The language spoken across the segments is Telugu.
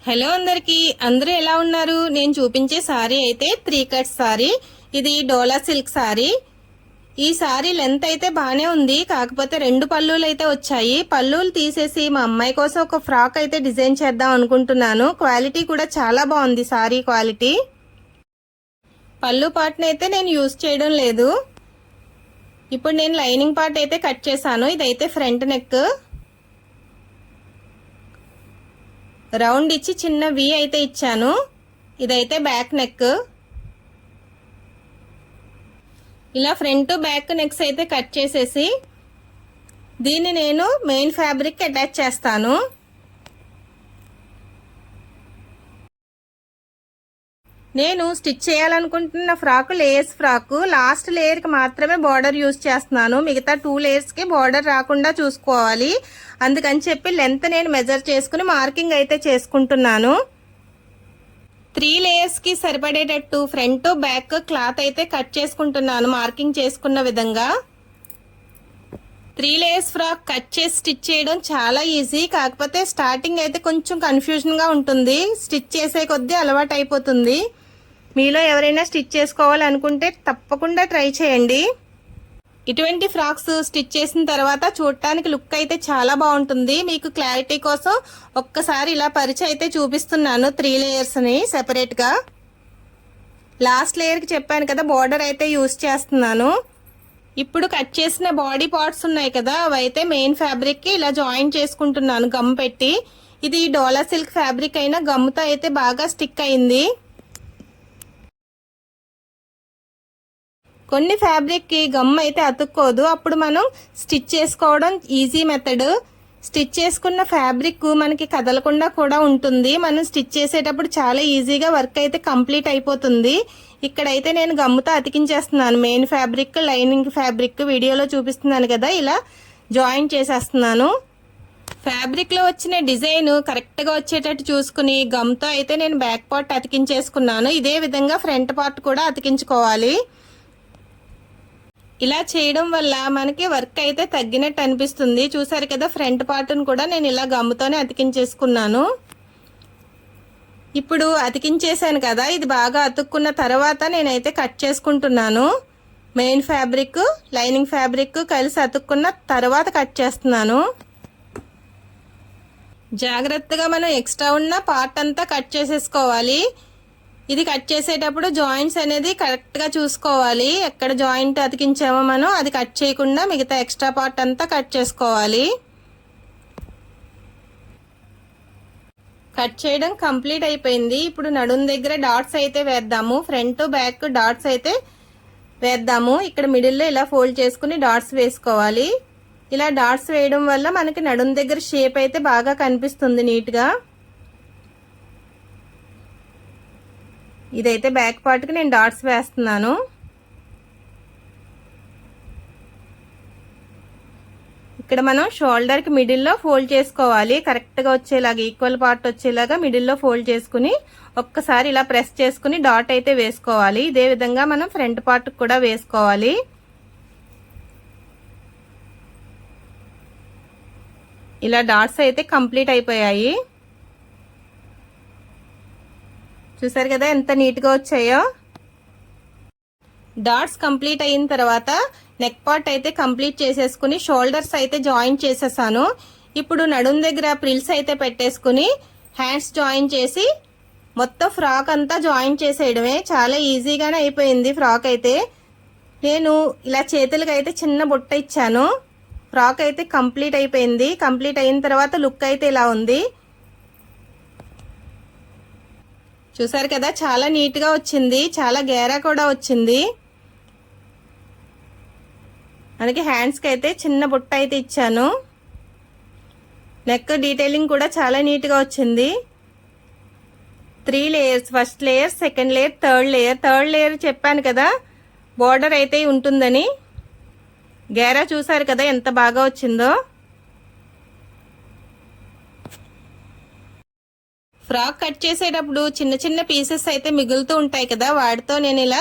హలో అందరికి, అందరూ ఎలా ఉన్నారు? నేను చూపించే సారీ అయితే 3 కట్ సారీ. ఇది డోలా సిల్క్ సారీ. ఈ సారీ లెంత్ అయితే బానే ఉంది, కాకపోతే 2 పళ్ళులు అయితే వచ్చాయి. పళ్ళులు తీసేసి మా అమ్మాయి కోసం ఒక ఫ్రాక్ అయితే డిజైన్ చేద్దాం అనుకుంటున్నాను. క్వాలిటీ కూడా చాలా బాగుంది సారీ క్వాలిటీ. పళ్ళు పార్ట్ని అయితే నేను యూజ్ చేయడం లేదు. ఇప్పుడు నేను లైనింగ్ పార్ట్ అయితే కట్ చేశాను. ఇదైతే ఫ్రంట్ నెక్, రౌండ్ ఇచ్చి చిన్న వి అయితే ఇచ్చాను. ఇదైతే బ్యాక్ నెక్. ఇలా ఫ్రంట్ బ్యాక్ నెక్స్ అయితే కట్ చేసేసి దీన్ని నేను మెయిన్ ఫ్యాబ్రిక్ అటాచ్ చేస్తాను. నేను స్టిచ్ చేయాలనుకుంటున్న ఫ్రాక్ లేయర్స్ ఫ్రాక్. లాస్ట్ లేయర్కి మాత్రమే బార్డర్ యూజ్ చేస్తున్నాను. మిగతా 2 లేయర్స్కి బార్డర్ రాకుండా చూసుకోవాలి. అందుకని చెప్పి లెంత్ నేను మెజర్ చేసుకుని మార్కింగ్ అయితే చేసుకుంటున్నాను. 3 లేయర్స్కి సరిపడేటట్టు ఫ్రంట్ బ్యాక్ క్లాత్ అయితే కట్ చేసుకుంటున్నాను మార్కింగ్ చేసుకున్న విధంగా. 3 లేయర్స్ ఫ్రాక్ కట్ చేసి స్టిచ్ చేయడం చాలా ఈజీ, కాకపోతే స్టార్టింగ్ అయితే కొంచెం కన్ఫ్యూజన్గా ఉంటుంది. స్టిచ్ చేసే కొద్దీ అలవాటు అయిపోతుంది. మీలో ఎవరైనా స్టిచ్ చేసుకోవాలనుకుంటే తప్పకుండా ట్రై చేయండి. ఇటువంటి ఫ్రాక్స్ స్టిచ్ చేసిన తర్వాత చూడటానికి లుక్ అయితే చాలా బాగుంటుంది. మీకు క్లారిటీ కోసం ఒక్కసారి ఇలా పరిచి అయితే చూపిస్తున్నాను 3 లేయర్స్ని సెపరేట్గా. లాస్ట్ లేయర్కి చెప్పాను కదా బార్డర్ అయితే యూజ్ చేస్తున్నాను. ఇప్పుడు కట్ చేసిన బాడీ పార్ట్స్ ఉన్నాయి కదా, అవైతే మెయిన్ ఫ్యాబ్రిక్కి ఇలా జాయిన్ చేసుకుంటున్నాను గమ్ పెట్టి. ఇది డోలా సిల్క్ ఫ్యాబ్రిక్ అయినా గమ్తో అయితే బాగా స్టిక్ అయింది. కొన్ని ఫ్యాబ్రిక్కి గమ్ అయితే అతుక్కోదు, అప్పుడు మనం స్టిచ్ చేసుకోవడం ఈజీ మెథడ్. స్టిచ్ చేసుకున్న ఫ్యాబ్రిక్ మనకి కదలకుండా కూడా ఉంటుంది. మనం స్టిచ్ చేసేటప్పుడు చాలా ఈజీగా వర్క్ అయితే కంప్లీట్ అయిపోతుంది. ఇక్కడైతే నేను గమ్ముతో అతికించేస్తున్నాను మెయిన్ ఫ్యాబ్రిక్, లైనింగ్ ఫ్యాబ్రిక్ వీడియోలో చూపిస్తున్నాను కదా, ఇలా జాయిన్ చేసేస్తున్నాను. ఫ్యాబ్రిక్లో వచ్చిన డిజైన్ కరెక్ట్గా వచ్చేటట్టు చూసుకుని గమ్తో అయితే నేను బ్యాక్ పార్ట్ అతికించేసుకున్నాను. ఇదే విధంగా ఫ్రంట్ పార్ట్ కూడా అతికించుకోవాలి. ఇలా చేయడం వల్ల మనకి వర్క్ అయితే తగ్గినట్టు అనిపిస్తుంది. చూసారు కదా, ఫ్రంట్ పార్ట్ను కూడా నేను ఇలా గమ్ముతోనే అతికించేసుకున్నాను. ఇప్పుడు అతికించేసాను కదా, ఇది బాగా అతుక్కున్న తర్వాత నేనైతే కట్ చేసుకుంటున్నాను. మెయిన్ ఫ్యాబ్రిక్ లైనింగ్ ఫ్యాబ్రిక్ కలిసి అతుక్కున్న తర్వాత కట్ చేస్తున్నాను. జాగ్రత్తగా మనం ఎక్స్ట్రా ఉన్న పార్ట్ అంతా కట్ చేసేసుకోవాలి. ఇది కట్ చేసేటప్పుడు జాయింట్స్ అనేది కరెక్ట్గా చూసుకోవాలి. ఎక్కడ జాయింట్ అతికించామో మనం అది కట్ చేయకుండా మిగతా ఎక్స్ట్రా పార్ట్ అంతా కట్ చేసుకోవాలి. కట్ చేయడం కంప్లీట్ అయిపోయింది. ఇప్పుడు నడుం దగ్గర డాట్స్ అయితే వేద్దాము. ఫ్రంట్ బ్యాక్ డాట్స్ అయితే వేద్దాము. ఇక్కడ మిడిల్లో ఇలా ఫోల్డ్ చేసుకుని డాట్స్ వేసుకోవాలి. ఇలా డాట్స్ వేయడం వల్ల మనకి నడుం దగ్గర షేప్ అయితే బాగా కనిపిస్తుంది నీట్గా. ఇదైతే బ్యాక్ పార్ట్కి నేను డాట్స్ వేస్తున్నాను. ఇక్కడ మనం షోల్డర్కి మిడిల్లో ఫోల్డ్ చేసుకోవాలి. కరెక్ట్గా వచ్చేలాగా ఈక్వల్ పార్ట్ వచ్చేలాగా మిడిల్లో ఫోల్డ్ చేసుకుని ఒక్కసారి ఇలా ప్రెస్ చేసుకుని డాట్ అయితే వేసుకోవాలి. ఇదే విధంగా మనం ఫ్రంట్ పార్ట్కి కూడా వేసుకోవాలి. ఇలా డాట్స్ అయితే కంప్లీట్ అయిపోయాయి. చూసారు కదా ఎంత నీట్గా వచ్చాయో. డాట్స్ కంప్లీట్ అయిన తర్వాత నెక్ పార్ట్ అయితే కంప్లీట్ చేసేసుకుని షోల్డర్స్ అయితే జాయిన్ చేసేసాను. ఇప్పుడు నడుం దగ్గర ప్రిల్స్ అయితే పెట్టేసుకుని హ్యాండ్స్ జాయిన్ చేసి మొత్తం ఫ్రాక్ అంతా జాయిన్ చేసేయడమే. చాలా ఈజీగానే అయిపోయింది ఫ్రాక్ అయితే. నేను ఇలా చేతులకి అయితే చిన్న బుట్ట ఇచ్చాను. ఫ్రాక్ అయితే కంప్లీట్ అయిపోయింది. కంప్లీట్ అయిన తర్వాత లుక్ అయితే ఇలా ఉంది. చూసారు కదా, చాలా నీట్గా వచ్చింది. చాలా గేరా కూడా వచ్చింది. మనకి హ్యాండ్స్కి అయితే చిన్న బుట్ట అయితే ఇచ్చాను. నెక్ డీటెయిలింగ్ కూడా చాలా నీట్గా వచ్చింది. 3 layers, first layer, second layer, third layer. Third layer చెప్పాను కదా బార్డర్ అయితే ఉంటుందని. గేరా చూసారు కదా ఎంత బాగా వచ్చిందో. ఫ్రాక్ కట్ చేసేటప్పుడు చిన్న చిన్న పీసెస్ అయితే మిగులుతూ ఉంటాయి కదా, వాటితో నేను ఇలా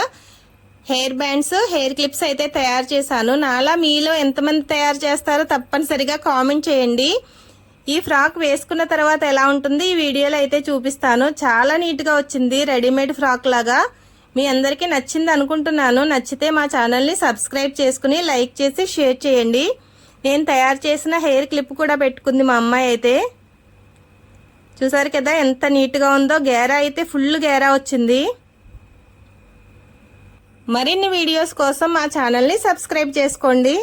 హెయిర్ బ్యాండ్స్, హెయిర్ క్లిప్స్ అయితే తయారు చేశాను. నాలా మీలో ఎంతమంది తయారు చేస్తారో తప్పనిసరిగా కామెంట్ చేయండి. ఈ ఫ్రాక్ వేసుకున్న తర్వాత ఎలా ఉంటుంది ఈ వీడియోలో అయితే చూపిస్తాను. చాలా నీట్గా వచ్చింది, రెడీమేడ్ ఫ్రాక్ లాగా. మీ అందరికీ నచ్చింది అనుకుంటున్నాను. నచ్చితే మా ఛానల్ని సబ్స్క్రైబ్ చేసుకుని లైక్ చేసి షేర్ చేయండి. నేను తయారు చేసిన హెయిర్ క్లిప్ కూడా పెట్టుకుంది మా అమ్మాయి అయితే. చూసారు కదా ఎంత నీట్గా ఉందో. గేరా అయితే ఫుల్ గేరా వచ్చింది. మరిన్ని వీడియోస్ కోసం మా ఛానల్ని సబ్స్క్రైబ్ చేసుకోండి.